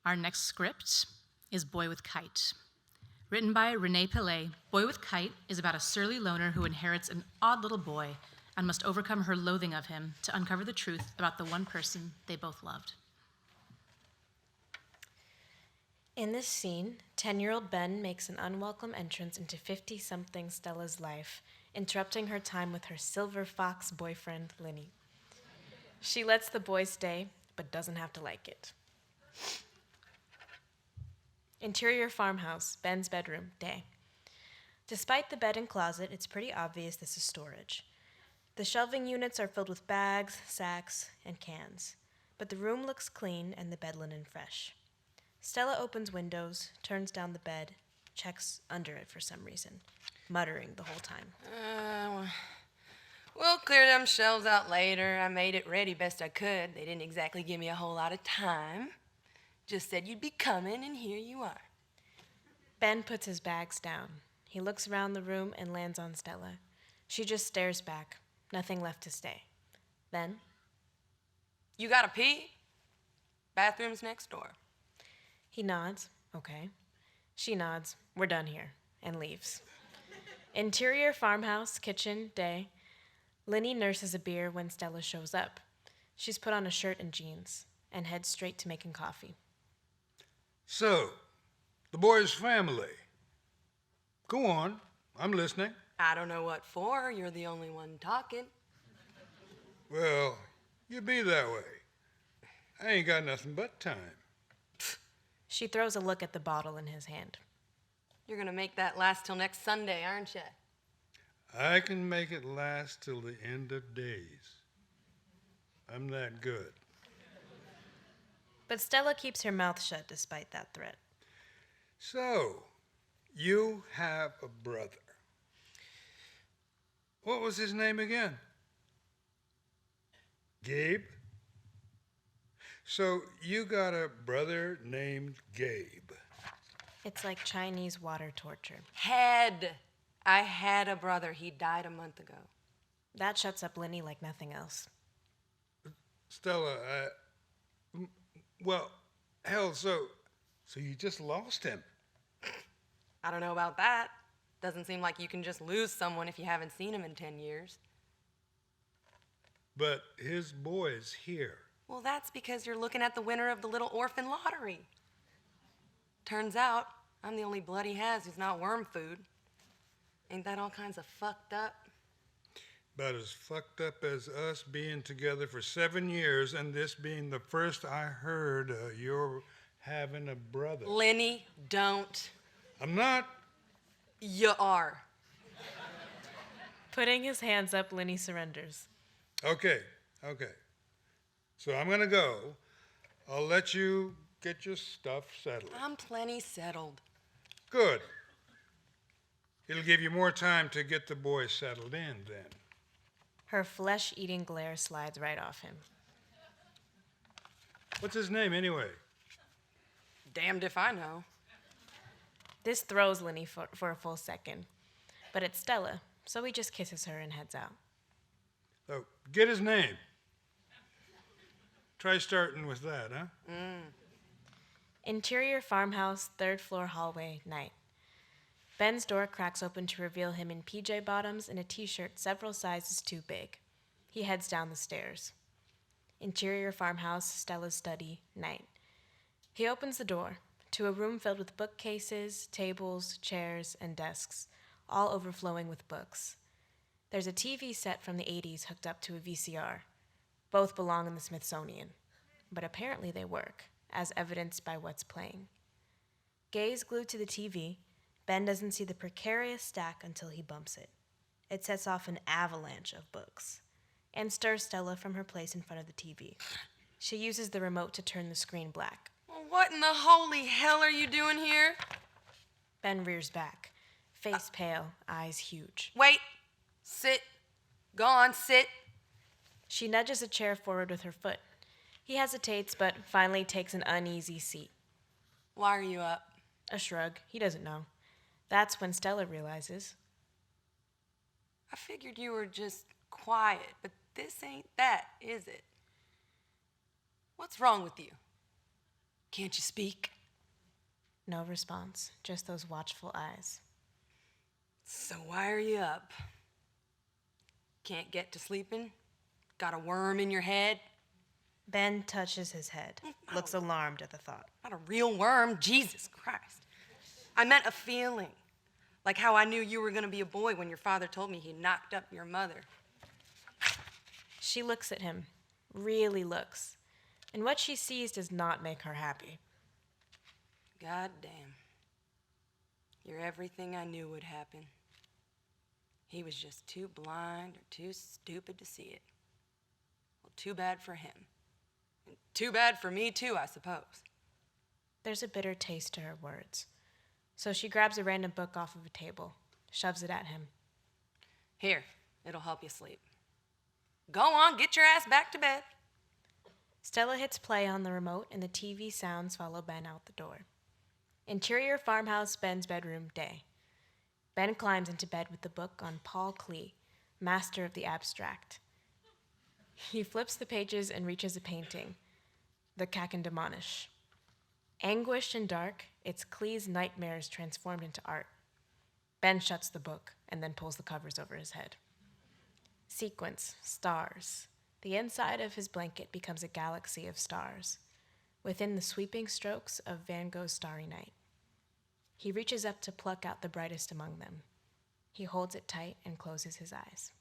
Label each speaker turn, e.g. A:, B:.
A: Our next script is Boy with Kite. Written by Renee Pillay, Boy with Kite is about a surly loner who inherits an odd little boy and must overcome her loathing of him to uncover the truth about the one person they both loved.
B: In this scene, 10-year-old Ben makes an unwelcome entrance into 50-something Stella's life, interrupting her time with her silver fox boyfriend, Linny. She lets the boy stay, but doesn't have to like it. Interior farmhouse, Ben's bedroom, day. Despite the bed and closet, it's pretty obvious this is storage. The shelving units are filled with bags, sacks, and cans, but the room looks clean and the bed linen fresh. Stella opens windows, turns down the bed, checks under it for some reason, muttering the whole time.
C: We'll clear them shelves out later. I made it ready best I could. They didn't exactly give me a whole lot of time. Just said you'd be coming, and here you are.
B: Ben puts his bags down. He looks around the room and lands on Stella. She just stares back. Nothing left to say. Then,
C: You gotta pee? Bathroom's next door.
B: he nods. Okay. She nods. We're done here. And leaves. Interior farmhouse, kitchen, day. Linny nurses a beer when Stella shows up. She's put on a shirt and jeans and heads straight to making coffee.
D: So, the boy's family. Go on, I'm listening.
C: I don't know what for. You're the only one talking.
D: Well, you be that way. I ain't got nothing but time.
B: She throws a look at the bottle in his hand.
C: You're gonna make that last till next Sunday, aren't you?
D: I can make it last till the end of days. I'm that good.
B: But Stella keeps her mouth shut despite that threat.
D: So, you have a brother. What was his name again? Gabe? So, you got a brother named Gabe.
B: It's like Chinese water torture.
C: I had a brother. He died a month ago.
B: That shuts up Linny like nothing else.
D: Stella, well, hell, so you just lost him.
C: I don't know about that. Doesn't seem like you can just lose someone if you haven't seen him in 10 years.
D: But his boy's here.
C: Well, that's because you're looking at the winner of the little orphan lottery. Turns out, I'm the only blood he has who's not worm food. Ain't that all kinds of fucked up?
D: About as fucked up as us being together for 7 years and this being the first I heard you're having a brother.
C: Linny, don't.
D: I'm not.
C: You are.
B: Putting his hands up, Linny surrenders.
D: Okay. So I'm gonna go. I'll let you get your stuff settled.
C: I'm plenty settled.
D: Good. It'll give you more time to get the boy settled in then.
B: Her flesh-eating glare slides right off him.
D: What's his name anyway?
C: Damned if I know.
B: This throws Linny for a full second. But it's Stella, so he just kisses her and heads out.
D: So, get his name. Try starting with that, huh?
B: Interior farmhouse, third floor hallway, night. Ben's door cracks open to reveal him in PJ bottoms and a t-shirt several sizes too big. He heads down the stairs. Interior farmhouse, Stella's study, night. He opens the door to a room filled with bookcases, tables, chairs, and desks, all overflowing with books. There's a TV set from the 80s hooked up to a VCR. Both belong in the Smithsonian, but apparently they work, as evidenced by what's playing. Gaze glued to the TV, Ben doesn't see the precarious stack until he bumps it. It sets off an avalanche of books and stirs Stella from her place in front of the TV. She uses the remote to turn the screen black.
C: Well, what in the holy hell are you doing here?
B: Ben rears back, face pale, eyes huge.
C: Wait. Sit. Go on, sit.
B: She nudges a chair forward with her foot. He hesitates, but finally takes an uneasy seat.
C: Why are you up?
B: A shrug. He doesn't know. That's when Stella realizes.
C: I figured you were just quiet, but this ain't that, is it? What's wrong with you? Can't you speak?
B: No response, just those watchful eyes.
C: So why are you up? Can't get to sleeping? Got a worm in your head?
B: Ben touches his head, looks alarmed at the thought.
C: Not a real worm, Jesus Christ. I meant a feeling. Like how I knew you were gonna be a boy when your father told me he knocked up your mother.
B: She looks at him, really looks, and what she sees does not make her happy.
C: God damn. You're everything I knew would happen. He was just too blind or too stupid to see it. Well, too bad for him. And too bad for me, too, I suppose.
B: There's a bitter taste to her words, so she grabs a random book off of a table, shoves it at him.
C: Here, it'll help you sleep. Go on, get your ass back to bed.
B: Stella hits play on the remote, and the TV sounds follow Ben out the door. Interior farmhouse, Ben's bedroom, day. Ben climbs into bed with the book on Paul Klee, master of the abstract. He flips the pages and reaches a painting, the Kakandamanish. Anguished and dark, it's Klee's nightmares transformed into art. Ben shuts the book and then pulls the covers over his head. Sequence, stars. The inside of his blanket becomes a galaxy of stars, within the sweeping strokes of Van Gogh's Starry Night. He reaches up to pluck out the brightest among them. He holds it tight and closes his eyes.